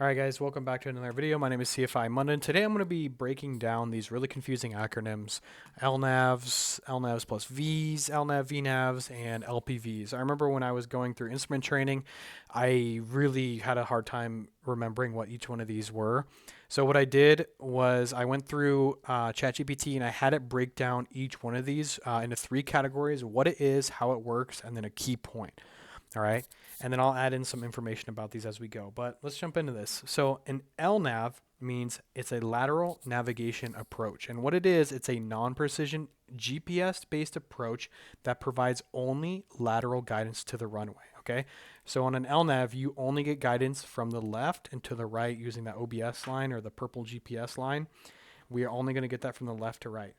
All right, guys, welcome back to another video. My name is CFI Munden. Today I'm going to be breaking down these really confusing acronyms, LNAVs, LNAVs plus Vs, LNAV, VNAVs, and LPVs. I remember when I was going through instrument training, I really had a hard time remembering what each one of these were. So what I did was I went through ChatGPT and I had it break down each one of these into three categories: what it is, how it works, and then a key point. All right. And then I'll add in some information about these as we go. But let's jump into this. So an LNAV means it's a lateral navigation approach. And what it is, it's a non-precision GPS-based approach that provides only lateral guidance to the runway. Okay. So on an LNAV, you only get guidance from the left and to the right using that OBS line or the purple GPS line. We are only going to get that from the left to right.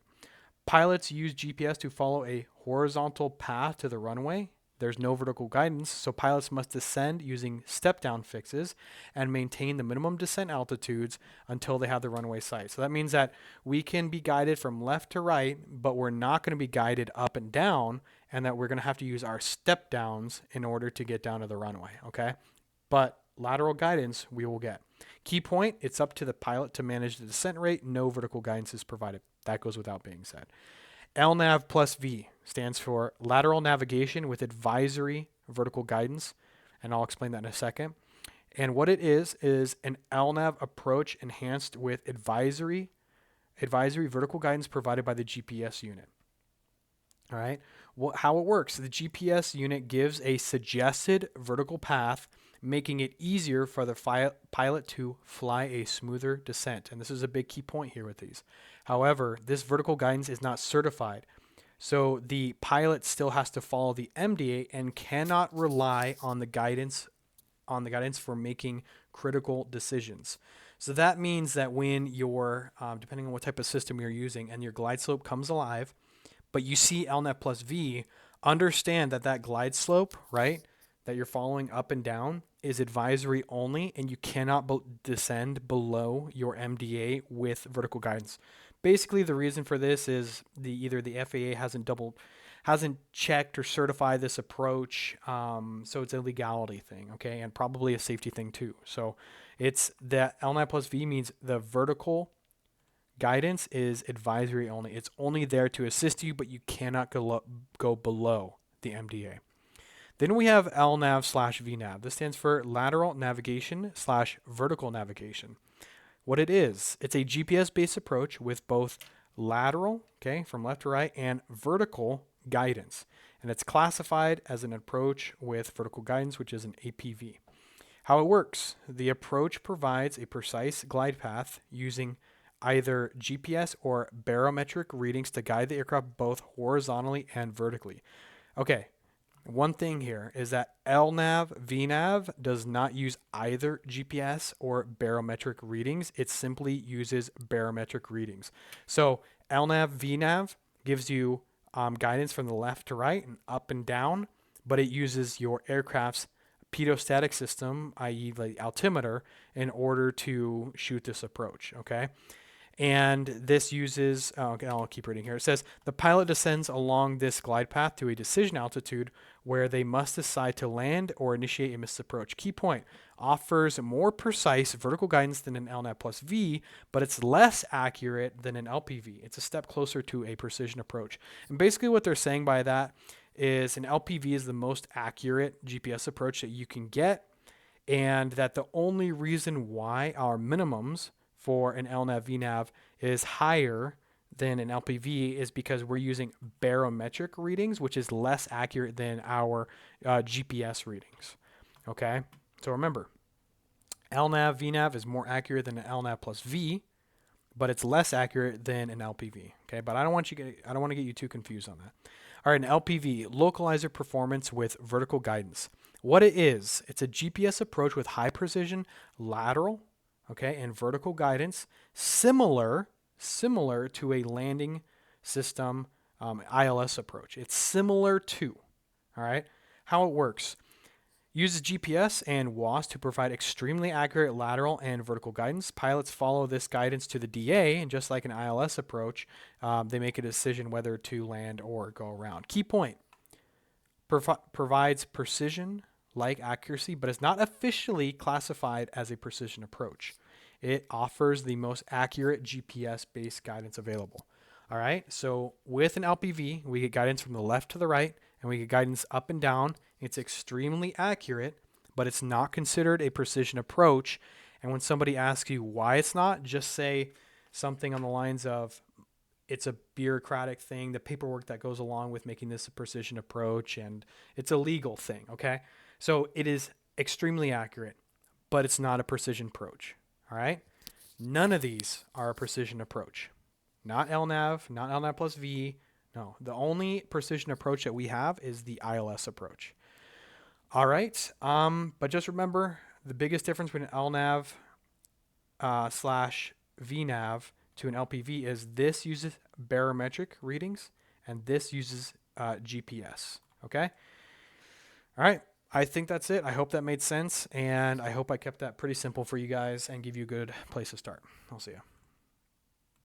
Pilots use GPS to follow a horizontal path to the runway. There's no vertical guidance, so pilots must descend using step-down fixes and maintain the minimum descent altitudes until they have the runway sight. So that means that we can be guided from left to right, but we're not going to be guided up and down, and that we're going to have to use our step-downs in order to get down to the runway, okay? But lateral guidance we will get. Key point, it's up to the pilot to manage the descent rate. No vertical guidance is provided. That goes without being said. LNAV plus V stands for lateral navigation with advisory vertical guidance, and I'll explain that in a second. And what it is an LNAV approach enhanced with advisory vertical guidance provided by the GPS unit. All right. Well, how it works, the GPS unit gives a suggested vertical path, making it easier for the pilot to fly a smoother descent. And this is a big key point here with these. However, this vertical guidance is not certified. So the pilot still has to follow the MDA and cannot rely on the guidance for making critical decisions. So that means that when you're, depending on what type of system you're using, and your glide slope comes alive, but you see LNAV plus V, understand that that glide slope, right, that you're following up and down is advisory only, and you cannot descend below your MDA with vertical guidance. Basically, the reason for this is either the FAA hasn't checked or certified this approach, so it's a legality thing, okay, and probably a safety thing too. So it's that LNAV plus V means the vertical guidance is advisory only. It's only there to assist you, but you cannot go below the MDA. Then we have LNAV slash VNAV. This stands for lateral navigation slash vertical navigation. What it is, it's a GPS-based approach with both lateral, okay, from left to right, and vertical guidance. And it's classified as an approach with vertical guidance, which is an APV. How it works, the approach provides a precise glide path using either GPS or barometric readings to guide the aircraft both horizontally and vertically. Okay, one thing here is that LNAV, VNAV does not use either GPS or barometric readings. It simply uses barometric readings. So LNAV, VNAV gives you guidance from the left to right and up and down, but it uses your aircraft's pedostatic system, i.e. the altimeter, in order to shoot this approach, okay? And this uses, okay, I'll keep reading here. It says, the pilot descends along this glide path to a decision altitude where they must decide to land or initiate a missed approach. Key point, offers more precise vertical guidance than an LNAV plus V, but it's less accurate than an LPV. It's a step closer to a precision approach. And basically what they're saying by that is an LPV is the most accurate GPS approach that you can get, and that the only reason why our minimums for an LNAV VNAV is higher than an LPV is because we're using barometric readings, which is less accurate than our GPS readings. Okay, so remember, LNAV VNAV is more accurate than an LNAV plus V, but it's less accurate than an LPV. Okay, but I don't want to get you too confused on that. All right, an LPV, localizer performance with vertical guidance. What it is, it's a GPS approach with high precision, lateral, okay, and vertical guidance, similar to a landing system ILS approach. It's similar to, all right, how it works. Uses GPS and WAS to provide extremely accurate lateral and vertical guidance. Pilots follow this guidance to the DA, and just like an ILS approach, they make a decision whether to land or go around. Key point, provides precision, like accuracy, but it's not officially classified as a precision approach. It offers the most accurate GPS-based guidance available. All right, so with an LPV, we get guidance from the left to the right, and we get guidance up and down. It's extremely accurate, but it's not considered a precision approach. And when somebody asks you why it's not, just say something on the lines of, it's a bureaucratic thing, the paperwork that goes along with making this a precision approach, and it's a legal thing, okay? So it is extremely accurate, but it's not a precision approach, all right? None of these are a precision approach. Not LNAV, not LNAV plus V. No, the only precision approach that we have is the ILS approach. All right, but just remember the biggest difference between an LNAV slash VNAV to an LPV is this uses barometric readings and this uses GPS. Okay. All right. I think that's it. I hope that made sense, and I hope I kept that pretty simple for you guys and give you a good place to start. I'll see you.